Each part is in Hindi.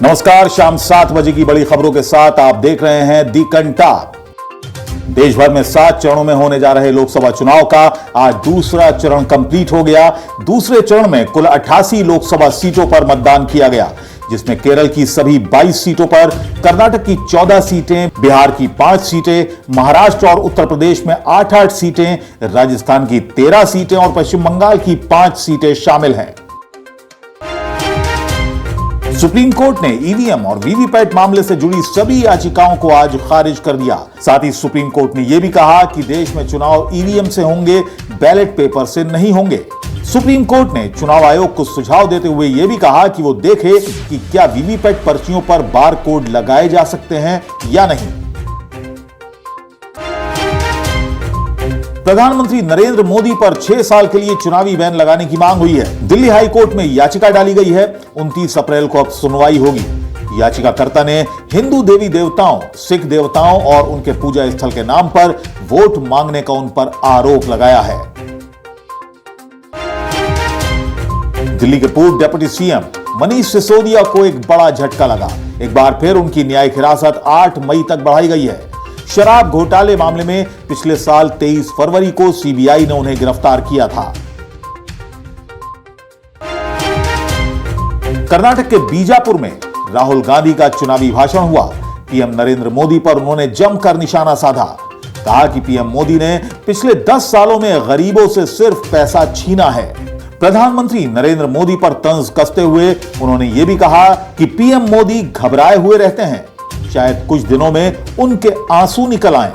नमस्कार, शाम 7 बजे की बड़ी खबरों के साथ आप देख रहे हैं दी कंटाप। देश भर में 7 चरणों में होने जा रहे लोकसभा चुनाव का आज दूसरा चरण कंप्लीट हो गया। दूसरे चरण में कुल 88 लोकसभा सीटों पर मतदान किया गया, जिसमें केरल की सभी 22 सीटों पर, कर्नाटक की 14 सीटें, बिहार की 5 सीटें, महाराष्ट्र और उत्तर प्रदेश में 8-8 सीटें, राजस्थान की 13 सीटें और पश्चिम बंगाल की 5 सीटें शामिल हैं। सुप्रीम कोर्ट ने ईवीएम और वीवीपैट मामले से जुड़ी सभी याचिकाओं को आज खारिज कर दिया। साथ ही सुप्रीम कोर्ट ने यह भी कहा कि देश में चुनाव ईवीएम से होंगे, बैलेट पेपर से नहीं होंगे। सुप्रीम कोर्ट ने चुनाव आयोग को सुझाव देते हुए यह भी कहा कि वो देखे कि क्या वीवीपैट पर्चियों पर बार कोड लगाए जा सकते हैं या नहीं। प्रधानमंत्री नरेंद्र मोदी पर 6 साल के लिए चुनावी बैन लगाने की मांग हुई है। दिल्ली हाई कोर्ट में याचिका डाली गई है। 29 अप्रैल को अब सुनवाई होगी। याचिकाकर्ता ने हिंदू देवी देवताओं, सिख देवताओं और उनके पूजा स्थल के नाम पर वोट मांगने का उन पर आरोप लगाया है। दिल्ली के पूर्व डिप्टी सीएम मनीष सिसोदिया को एक बड़ा झटका लगा। एक बार फिर उनकी न्यायिक हिरासत 8 मई तक बढ़ाई गई है। शराब घोटाले मामले में पिछले साल 23 फरवरी को सीबीआई ने उन्हें गिरफ्तार किया था। कर्नाटक के बीजापुर में राहुल गांधी का चुनावी भाषण हुआ। पीएम नरेंद्र मोदी पर उन्होंने जमकर निशाना साधा। कहा कि पीएम मोदी ने पिछले 10 सालों में गरीबों से सिर्फ पैसा छीना है। प्रधानमंत्री नरेंद्र मोदी पर तंज कसते हुए उन्होंने यह भी कहा कि पीएम मोदी घबराए हुए रहते हैं, शायद कुछ दिनों में उनके आंसू निकल आए।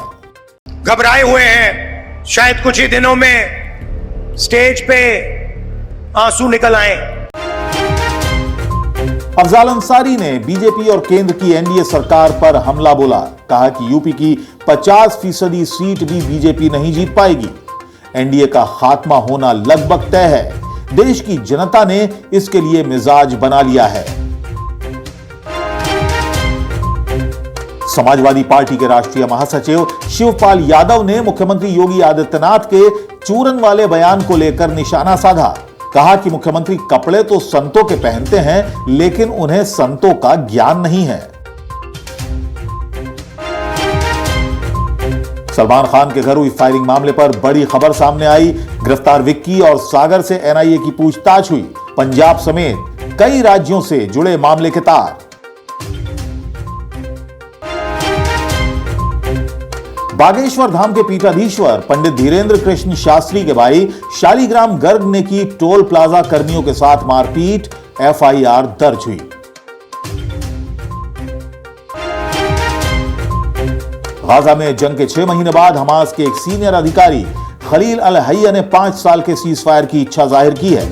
घबराए हुए हैं, शायद कुछ ही दिनों में स्टेज पे आंसू निकल आए। अफजाल अंसारी ने बीजेपी और केंद्र की एनडीए सरकार पर हमला बोला। कहा कि यूपी की 50% सीट भी बीजेपी नहीं जीत पाएगी। एनडीए का खात्मा होना लगभग तय है। देश की जनता ने इसके लिए मिजाज बना लिया है। समाजवादी पार्टी के राष्ट्रीय महासचिव शिवपाल यादव ने मुख्यमंत्री योगी आदित्यनाथ के चूरन वाले बयान को लेकर निशाना साधा। कहा कि मुख्यमंत्री कपड़े तो संतों के पहनते हैं, लेकिन उन्हें संतों का ज्ञान नहीं है। सलमान खान के घर हुई फायरिंग मामले पर बड़ी खबर सामने आई। गिरफ्तार विक्की और सागर से एनआईए की पूछताछ हुई। पंजाब समेत कई राज्यों से जुड़े मामले के तार। बागेश्वर धाम के पीठाधीश्वर पंडित धीरेन्द्र कृष्ण शास्त्री के भाई शालिग्राम गर्ग ने की टोल प्लाजा कर्मियों के साथ मारपीट। एफआईआर दर्ज हुई। गाजा में जंग के 6 महीने बाद हमास के एक सीनियर अधिकारी खलील अल हैया ने 5 साल के सीजफायर की इच्छा जाहिर की है।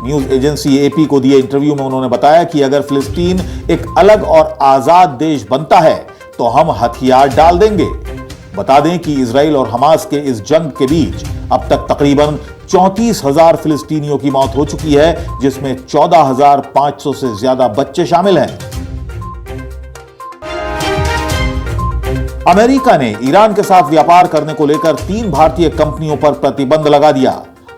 न्यूज एजेंसी एपी को दिए इंटरव्यू में उन्होंने बताया कि अगर फिलिस्तीन एक अलग और आजाद देश बनता है तो हम हथियार डाल देंगे। बता दें कि इजराइल और हमास के इस जंग के बीच अब तक तकरीबन 34,000 फिलिस्तीनियों की मौत हो चुकी है, जिसमें 14,500 से ज्यादा बच्चे शामिल हैं। अमेरिका ने ईरान के साथ व्यापार करने को लेकर 3 भारतीय कंपनियों पर प्रतिबंध लगा दिया।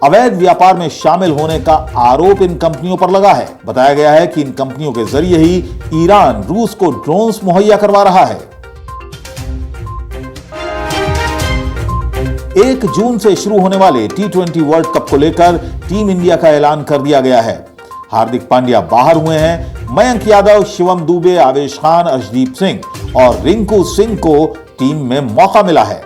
अवैध व्यापार में शामिल होने का आरोप इन कंपनियों पर लगा है। बताया गया है कि इन कंपनियों के जरिए ही ईरान रूस को ड्रोन्स मुहैया करवा रहा है। 1 जून से शुरू होने वाले T20 वर्ल्ड कप को लेकर टीम इंडिया का ऐलान कर दिया गया है। हार्दिक पांड्या बाहर हुए हैं। मयंक यादव, शिवम दुबे, आवेश खान, अर्शदीप सिंह और रिंकू सिंह को टीम में मौका मिला है।